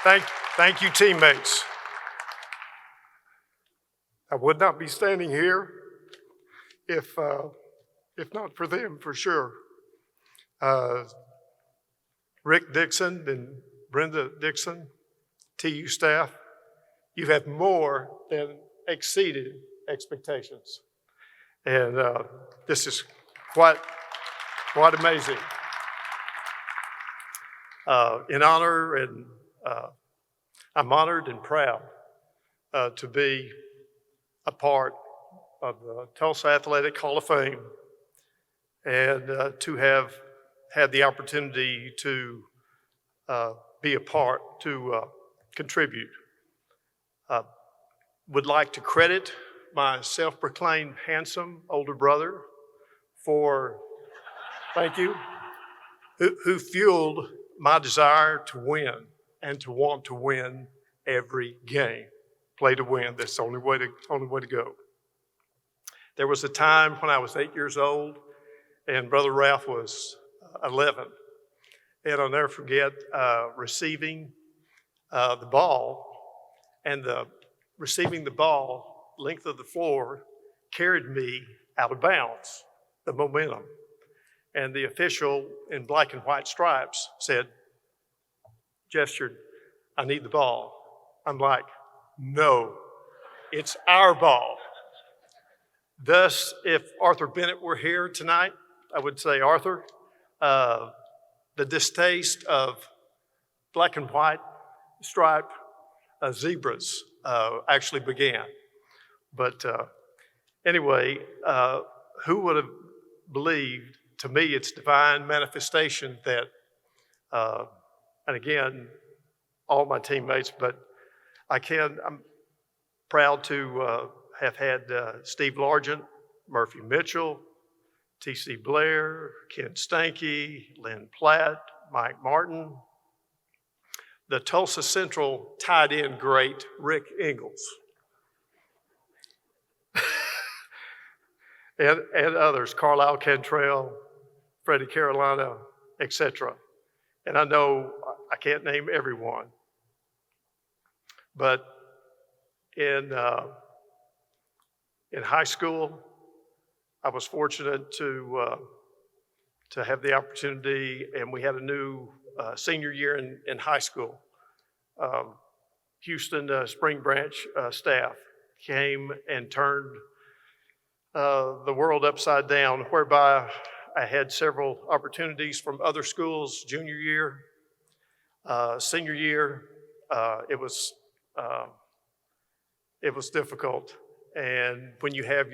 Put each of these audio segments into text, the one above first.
Thank, thank you, teammates. I would not be standing here if not for them, for sure. Rick Dixon and Brenda Dixon, TU staff, you have more than exceeded expectations. And this is quite amazing. In honor, and I'm honored and proud to be a part of the Tulsa Athletic Hall of Fame and to have had the opportunity to be a part, to contribute. Would like to credit my self-proclaimed handsome older brother for, thank you, who fueled my desire to win and to want to win every game. Play to win, that's the only way to go. There was a time when I was 8 years old and Brother Ralph was 11. And I'll never forget receiving the ball, and receiving the ball, length of the floor, carried me out of bounds, the momentum. And the official in black and white stripes gestured, "I need the ball." I'm like, "No, it's our ball." Thus, if Arthur Bennett were here tonight, I would say, Arthur, the distaste of black and white striped zebras actually began. But anyway, who would have believed? To me, it's divine manifestation that, and again, all my teammates, but I'm proud to have had Steve Largent, Murphy Mitchell, T.C. Blair, Ken Stanky, Lynn Platt, Mike Martin, the Tulsa Central tight end great, Rick Ingalls, and others, Carlisle Cantrell, Freddie Carolina, etc. And I know I can't name everyone, but in high school, I was fortunate to have the opportunity, and we had a new senior year in high school. Houston Spring Branch staff came and turned the world upside down, whereby I had several opportunities from other schools, junior year, senior year. It was difficult. And when you have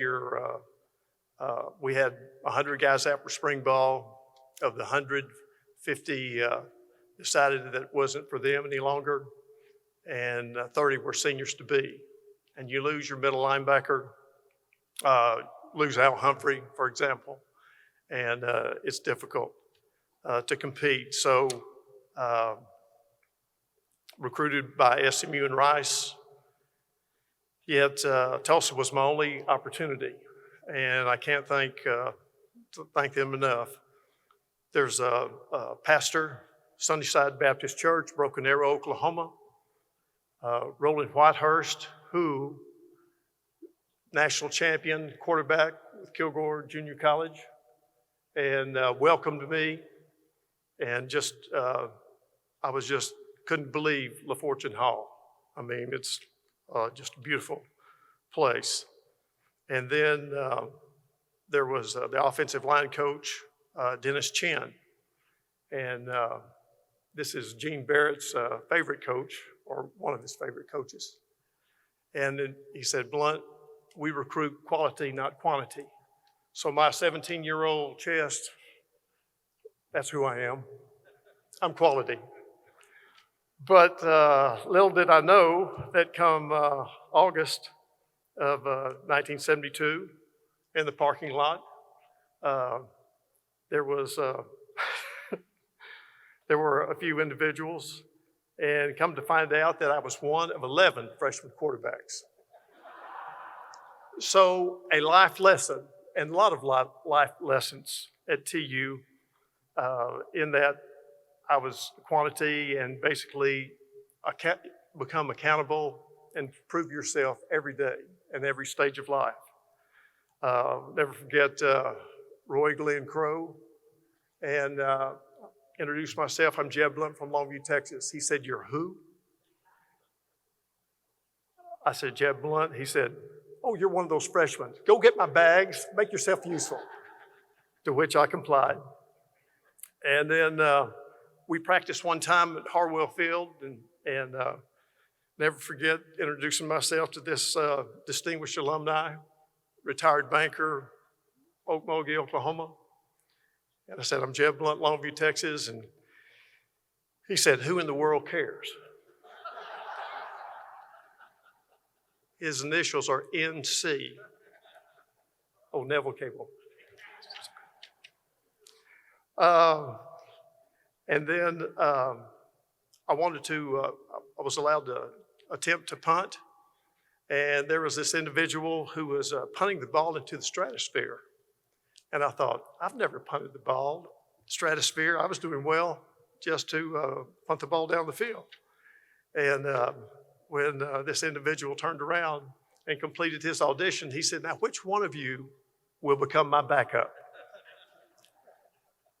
we had 100 guys out for spring ball. Of the 100, 50 decided that it wasn't for them any longer, and 30 were seniors to be. And you lose your middle linebacker, lose Al Humphrey, for example, and it's difficult to compete. So recruited by SMU and Rice, yet Tulsa was my only opportunity, and I can't thank them enough. There's a pastor, Sunnyside Baptist Church, Broken Arrow, Oklahoma, Roland Whitehurst, who national champion quarterback with Kilgore Junior College, and welcomed me, and I couldn't believe LaFortune Hall. I mean, it's just a beautiful place. And then there was the offensive line coach, Dennis Chin, and this is Gene Barrett's favorite coach, or one of his favorite coaches. And then he said, "Blount, we recruit quality, not quantity." So my 17-year-old chest, that's who I am. I'm quality. But little did I know that come August of 1972, in the parking lot, there were a few individuals, and come to find out that I was one of 11 freshman quarterbacks. So a life lesson, and a lot of life lessons at TU, in that I was quantity, and basically become accountable and prove yourself every day and every stage of life. Never forget Roy Glenn Crow, and introduced myself. I'm Jeb Blount from Longview, Texas. He said, "You're who?" I said, "Jeb Blount." He said, "Oh, you're one of those freshmen. Go get my bags, make yourself useful." To which I complied. And then we practiced one time at Harwell Field, and never forget introducing myself to this distinguished alumni, retired banker, Okmulgee, Oklahoma. And I said, "I'm Jeb Blount, Longview, Texas." And he said, "Who in the world cares?" His initials are NC. Oh, Neville Cable. And then I was allowed to attempt to punt. And there was this individual who was punting the ball into the stratosphere. And I thought, I've never punted the ball stratosphere. I was doing well just to punt the ball down the field. And when this individual turned around and completed his audition, he said, "Now, which one of you will become my backup?"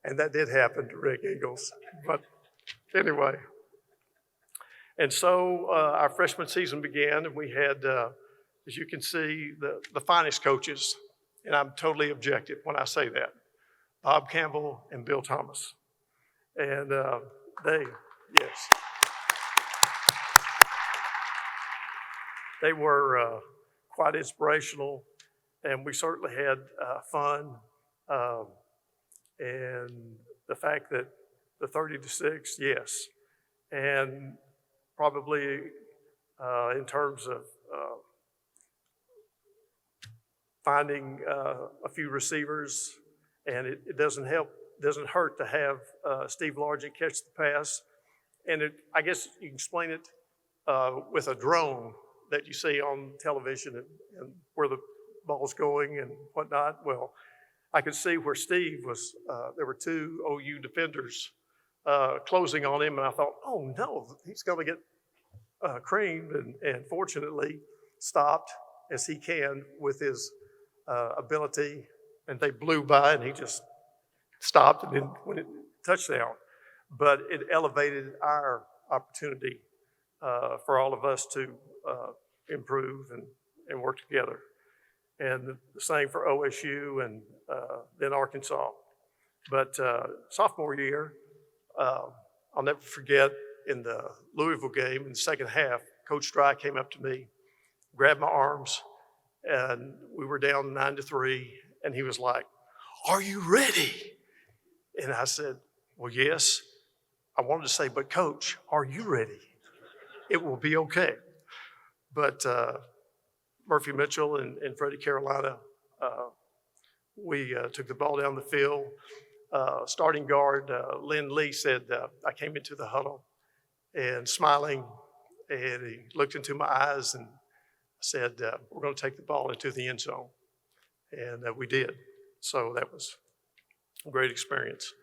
And that did happen to Rick Eagles. But anyway. And so our freshman season began, and we had, as you can see, the finest coaches. And I'm totally objective when I say that. Bob Campbell and Bill Thomas. And they were quite inspirational, and we certainly had fun. And the fact that the 30-6, yes. And probably in terms of finding a few receivers, and it doesn't hurt to have Steve Largent catch the pass. And I guess you can explain it with a drone that you see on television and where the ball's going and whatnot. Well, I could see where Steve was, there were two OU defenders closing on him, and I thought, oh no, he's going to get creamed, and fortunately stopped as he can with his ability, and they blew by, and he just stopped and then went it touchdown. But it elevated our opportunity for all of us to improve and work together. And the same for OSU and then Arkansas. But sophomore year, I'll never forget in the Louisville game in the second half, Coach Dry came up to me, grabbed my arms, and we were down 9-3, and he was like, "Are you ready?" And I said, "Well, yes." I wanted to say, "But Coach, are you ready? It will be okay." But Murphy Mitchell and Freddie Carolina, we took the ball down the field. Starting guard Lynn Lee said, I came into the huddle and smiling, and he looked into my eyes and said, "We're going to take the ball into the end zone." And we did. So that was a great experience.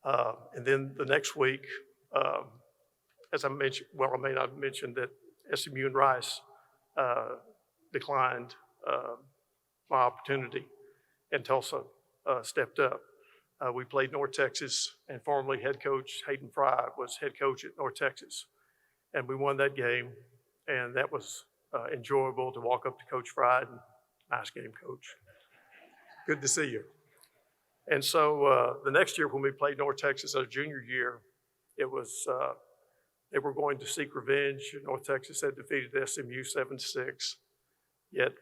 And then the next week, as I mentioned, well, I may not have mentioned that SMU and Rice declined my opportunity, and Tulsa stepped up. We played North Texas, and formerly head coach Hayden Fry was head coach at North Texas. And we won that game, and that was enjoyable to walk up to Coach Fry and, "Nice game, Coach. Good to see you." And so the next year when we played North Texas as a junior year, it was, they were going to seek revenge. North Texas had defeated SMU 7-6, yet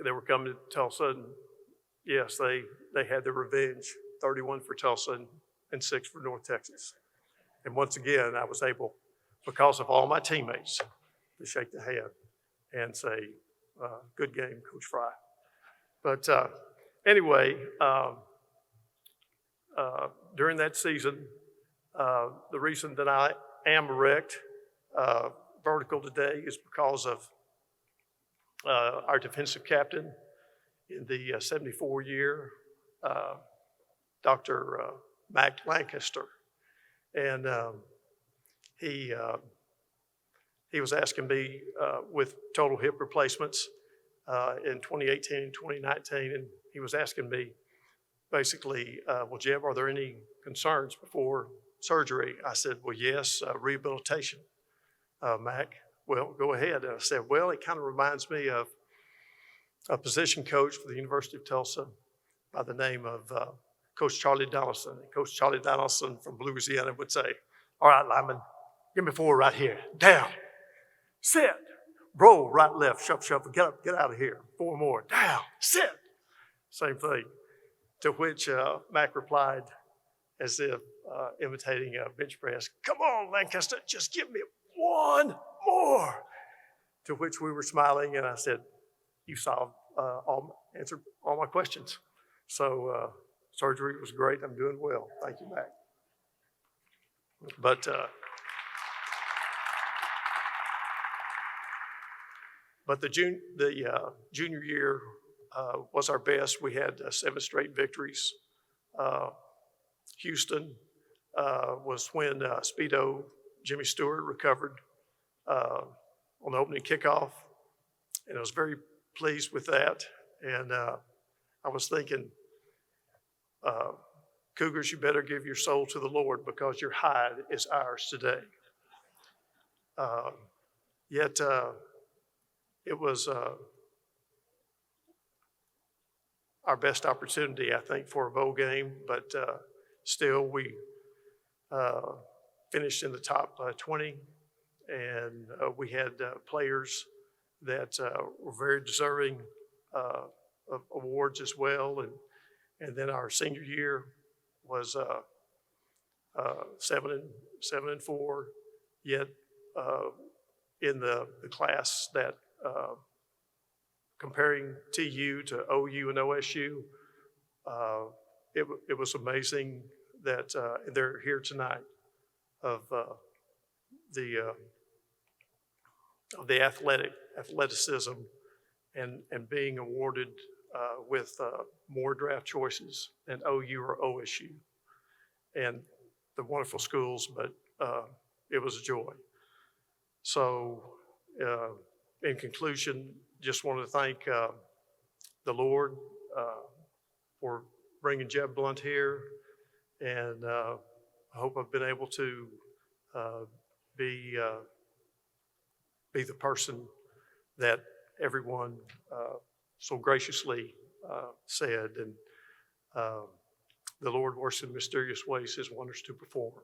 they were coming to Tulsa, and yes, they had their revenge, 31 for Tulsa and 6 for North Texas. And once again, I was able, because of all my teammates, to shake the hand and say, "Good game, Coach Fry." But anyway, during that season, the reason that I am erect, vertical today is because of our defensive captain in the 74 year, Dr. Mac Lancaster. And he was asking me with total hip replacements in 2018 and 2019, and he was asking me basically, well, Jeb, are there any concerns before surgery? I said, well, yes, rehabilitation, Mac. Well, go ahead. And I said, well, it kind of reminds me of a position coach for the University of Tulsa by the name of Coach Charlie Donaldson. And Coach Charlie Donaldson from Louisiana would say, all right, lineman, give me 4 right here. Down, sit, roll, right, left, shuffle, get up, get out of here. 4 more, down, sit. Same thing. To which Mac replied, as if imitating a bench press, come on, Lancaster, just give me 1 more. To which we were smiling, and I said, you answered all my questions. So surgery was great. I'm doing well. Thank you, Mac. But the junior year was our best. We had 7 straight victories. Houston was when Speedo Jimmy Stewart recovered on the opening kickoff, and I was very pleased with that. And I was thinking, Cougars, you better give your soul to the Lord because your hide is ours today. Yet it was our best opportunity, I think, for a bowl game, but still we finished in the top 20, and we had players that were very deserving of awards as well. And then our senior year was 7-4, yet in the class that comparing TU to OU and OSU, it was amazing that they're here tonight of the athleticism and being awarded with more draft choices than OU or OSU, and the wonderful schools, but it was a joy. So in conclusion, just want to thank the Lord for bringing Jeb Blount here, and I hope I've been able to be the person that everyone so graciously said, and the Lord works in mysterious ways, his wonders to perform.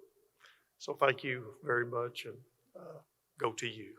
So thank you very much, and go to you.